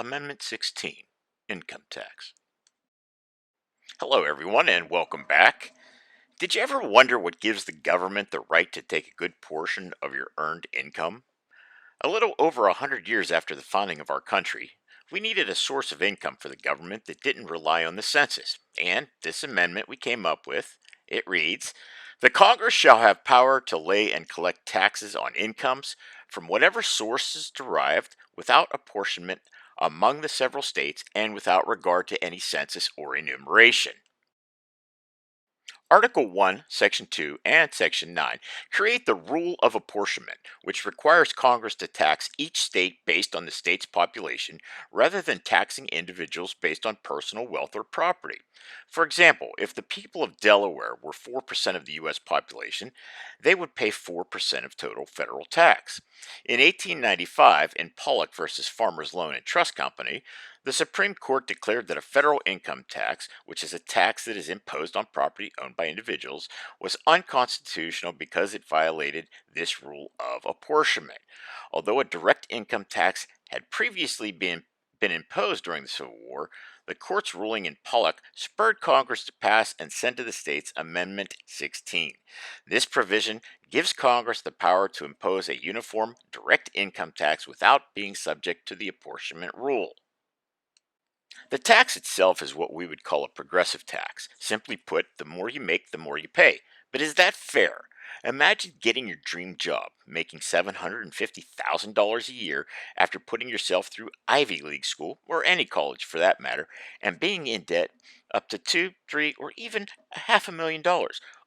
Amendment 16, Income Tax. Hello, everyone, and welcome back. Did you ever wonder what gives the government the right to take a good portion of your earned income? A little over 100 years after the founding of our country, we needed a source of income for the government that didn't rely on the census. And this amendment we came up with, it reads, the Congress shall have power to lay and collect taxes on incomes from whatever source is derived without apportionment among the several states and without regard to any census or enumeration. Article 1, Section 2, and Section 9 create the rule of apportionment, which requires Congress to tax each state based on the state's population rather than taxing individuals based on personal wealth or property. For example, if the people of Delaware were 4% of the U.S. population, they would pay 4% of total federal tax. In 1895, in Pollock versus Farmers Loan and Trust Company, the Supreme Court declared that a federal income tax, which is a tax that is imposed on property owned by individuals, was unconstitutional because it violated this rule of apportionment. Although a direct income tax had previously been imposed during the Civil War, the court's ruling in Pollock spurred Congress to pass and send to the states Amendment 16. This provision gives Congress the power to impose a uniform direct income tax without being subject to the apportionment rule. The tax itself is what we would call a progressive tax. Simply put, the more you make, the more you pay. But is that fair? Imagine getting your dream job, making $750,000 a year after putting yourself through Ivy League school, or any college for that matter, and being in debt up to two, three, or even a $500,000,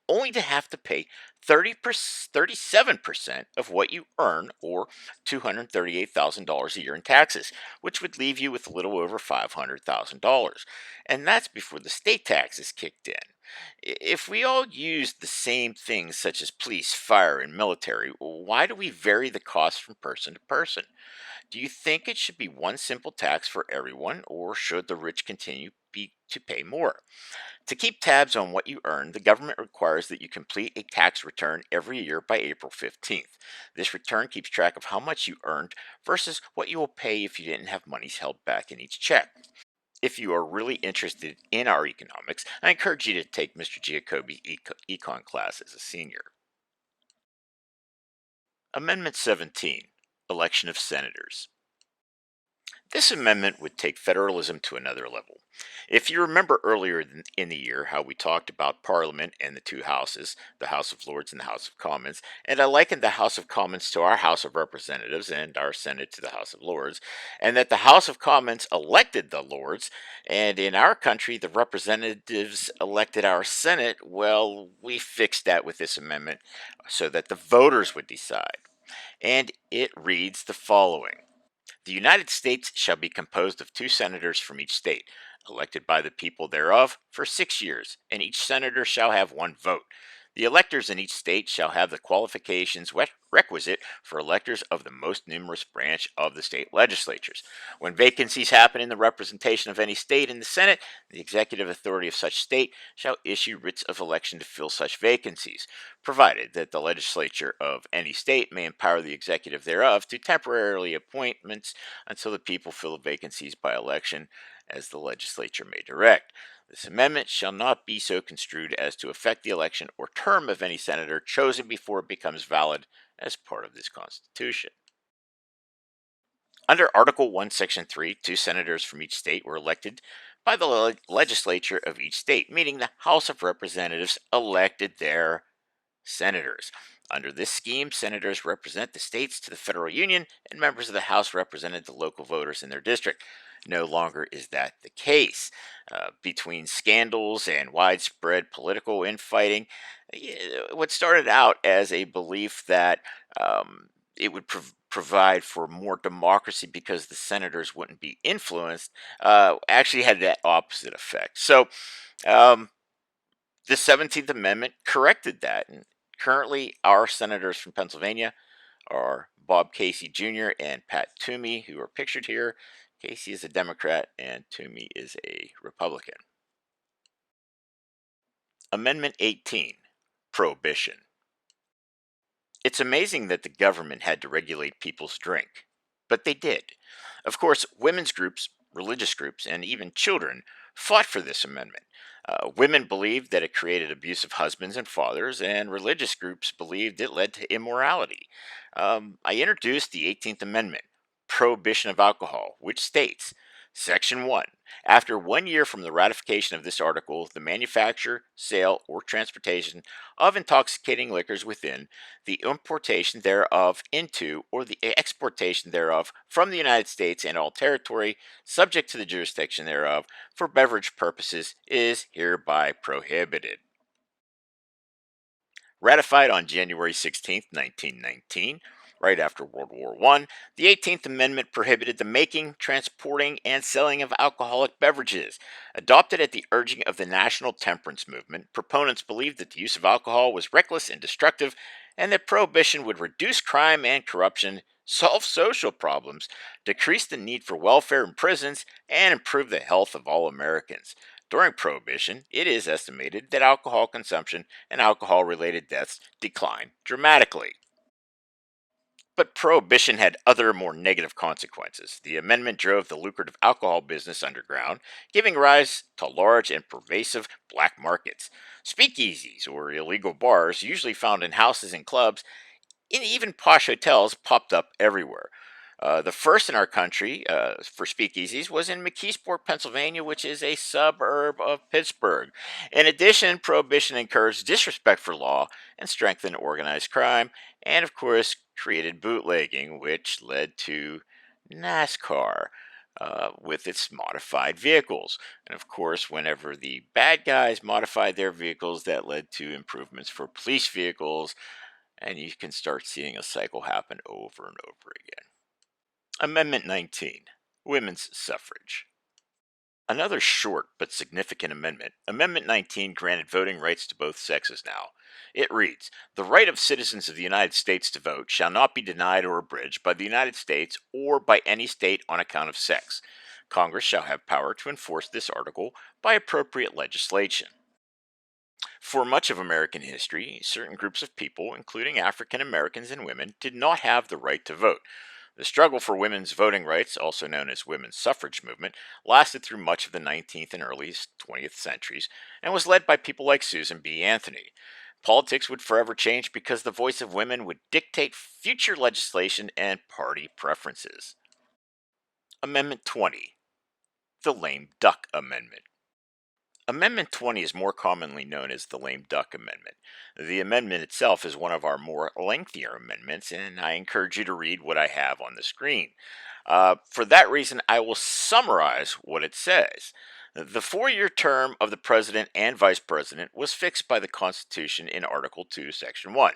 only to have to pay 37% of what you earn, or $238,000 a year in taxes, which would leave you with a little over $500,000. And that's before the state taxes kicked in. If we all used the same things such as police, fire, and military, why do we vary the cost from person to person? Do you think it should be one simple tax for everyone, or should the rich continue to pay more? To keep tabs on what you earn, the government requires that you complete a tax return every year by April 15th. This return keeps track of how much you earned versus what you will pay if you didn't have monies held back in each check. If you are really interested in our economics, I encourage you to take Mr. Giacobbe's econ class as a senior. Amendment 17, Election of Senators. This amendment would take federalism to another level. If you remember earlier in the year how we talked about Parliament and the two houses, the House of Lords and the House of Commons, and I likened the House of Commons to our House of Representatives and our Senate to the House of Lords, and that the House of Commons elected the Lords, and in our country the representatives elected our Senate, well, we fixed that with this amendment so that the voters would decide. And it reads the following. The United States shall be composed of 2 senators from each state, elected by the people thereof for 6 years, and each senator shall have 1 vote. The electors in each state shall have the qualifications requisite for electors of the most numerous branch of the state legislatures. When vacancies happen in the representation of any state in the Senate, the executive authority of such state shall issue writs of election to fill such vacancies, provided that the legislature of any state may empower the executive thereof to temporarily appointments until the people fill the vacancies by election, as the legislature may direct. This amendment shall not be so construed as to affect the election or term of any senator chosen before it becomes valid as part of this Constitution. Under Article 1, Section 3, 2 senators from each state were elected by the legislature of each state, meaning the House of Representatives elected their senators. Under this scheme, senators represent the states to the federal union, and members of the House represented the local voters in their district. No longer is that the case. Between scandals and widespread political infighting, what started out as a belief that it would provide for more democracy because the senators wouldn't be influenced actually had that opposite effect. So, um, the 17th Amendment corrected that. And currently, our senators from Pennsylvania are Bob Casey Jr. and Pat Toomey, who are pictured here. Casey is a Democrat and Toomey is a Republican. Amendment 18, Prohibition. It's amazing that the government had to regulate people's drink. but they did. Of course, women's groups, religious groups, and even children fought for this amendment. Women believed that it created abusive husbands and fathers, and religious groups believed it led to immorality. I introduced the 18th Amendment, Prohibition of Alcohol, which states, Section 1. After 1 year from the ratification of this article, the manufacture, sale, or transportation of intoxicating liquors within, the importation thereof into, or the exportation thereof from the United States and all territory subject to the jurisdiction thereof for beverage purposes is hereby prohibited. Ratified on January 16, 1919, right after World War I, the 18th Amendment prohibited the making, transporting, and selling of alcoholic beverages. Adopted at the urging of the national temperance movement, proponents believed that the use of alcohol was reckless and destructive, and that prohibition would reduce crime and corruption, solve social problems, decrease the need for welfare in prisons, and improve the health of all Americans. During Prohibition, it is estimated that alcohol consumption and alcohol related deaths declined dramatically. But Prohibition had other more negative consequences. The amendment drove the lucrative alcohol business underground, giving rise to large and pervasive black markets. Speakeasies, or illegal bars, usually found in houses and clubs, and even posh hotels popped up everywhere. The first in our country for speakeasies was in McKeesport, Pennsylvania, which is a suburb of Pittsburgh. In addition, Prohibition encouraged disrespect for law and strengthened organized crime, and of course, created bootlegging, which led to NASCAR. With its modified vehicles. And of course, whenever the bad guys modified their vehicles, that led to improvements for police vehicles, and you can start seeing a cycle happen over and over again. Amendment 19, Women's Suffrage. Another short but significant amendment, Amendment 19 granted voting rights to both sexes now. It reads, The right of citizens of the United States to vote shall not be denied or abridged by the United States or by any state on account of sex. Congress shall have power to enforce this article by appropriate legislation. For much of American history, certain groups of people, including African Americans and women, did not have the right to vote. The struggle for women's voting rights, also known as women's suffrage movement, lasted through much of the 19th and early 20th centuries and was led by people like Susan B. Anthony. Politics would forever change because the voice of women would dictate future legislation and party preferences. Amendment 20, the Lame Duck Amendment. Amendment 20 is more commonly known as the Lame Duck Amendment. The amendment itself is one of our more lengthier amendments, and I encourage you to read what I have on the screen. For that reason, I will summarize what it says. The 4 year term of the President and Vice President was fixed by the Constitution in Article 2, Section 1.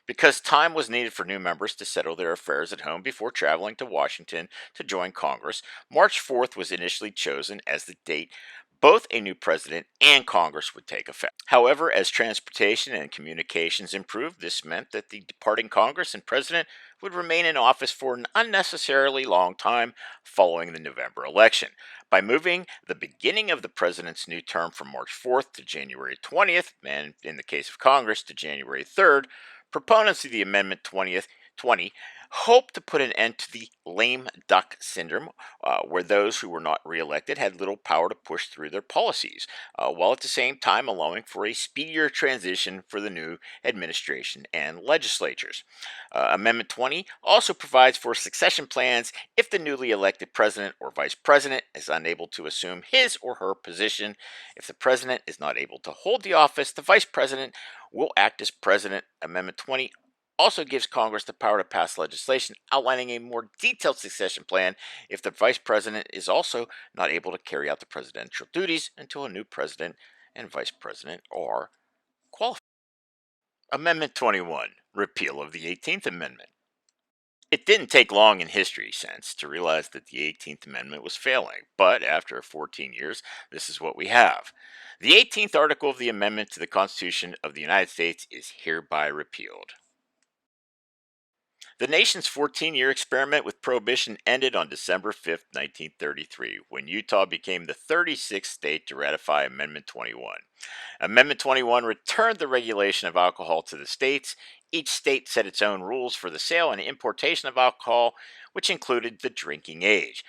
Because time was needed for new members to settle their affairs at home before traveling to Washington to join Congress, March 4th was initially chosen as the date both a new president and Congress would take effect. However, as transportation and communications improved, this meant that the departing Congress and president would remain in office for an unnecessarily long time following the November election. By moving the beginning of the president's new term from March 4th to January 20th, and in the case of Congress to January 3rd, proponents of the Amendment 20 hoped to put an end to the lame duck syndrome, where those who were not reelected had little power to push through their policies, while at the same time allowing for a speedier transition for the new administration and legislatures. Amendment 20 also provides for succession plans if the newly elected president or vice president is unable to assume his or her position. If the president is not able to hold the office, the vice president will act as president. Amendment 20 also gives Congress the power to pass legislation outlining a more detailed succession plan if the vice president is also not able to carry out the presidential duties until a new president and vice president are qualified. Amendment 21, Repeal of the 18th Amendment. It didn't take long in history sense to realize that the 18th Amendment was failing, but after 14 years, this is what we have. The 18th article of the amendment to the Constitution of the United States is hereby repealed. The nation's 14-year experiment with prohibition ended on December 5th, 1933, when Utah became the 36th state to ratify Amendment 21. Amendment 21 returned the regulation of alcohol to the states, Each state set its own rules for the sale and importation of alcohol, which included the drinking age.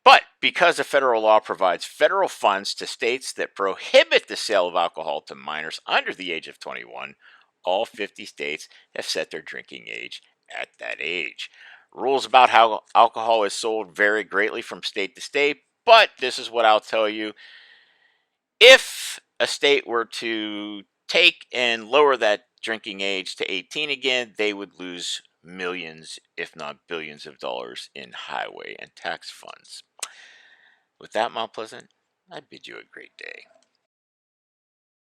But because a federal law provides federal funds to states that prohibit the sale of alcohol to minors under the age of 21, all 50 states have set their drinking age at that age. Rules about how alcohol is sold vary greatly from state to state, but this is what I'll tell you. If a state were to take and lower that drinking age to 18 again, they would lose millions, if not billions of dollars in highway and tax funds. With that, Mount Pleasant, I bid you a great day.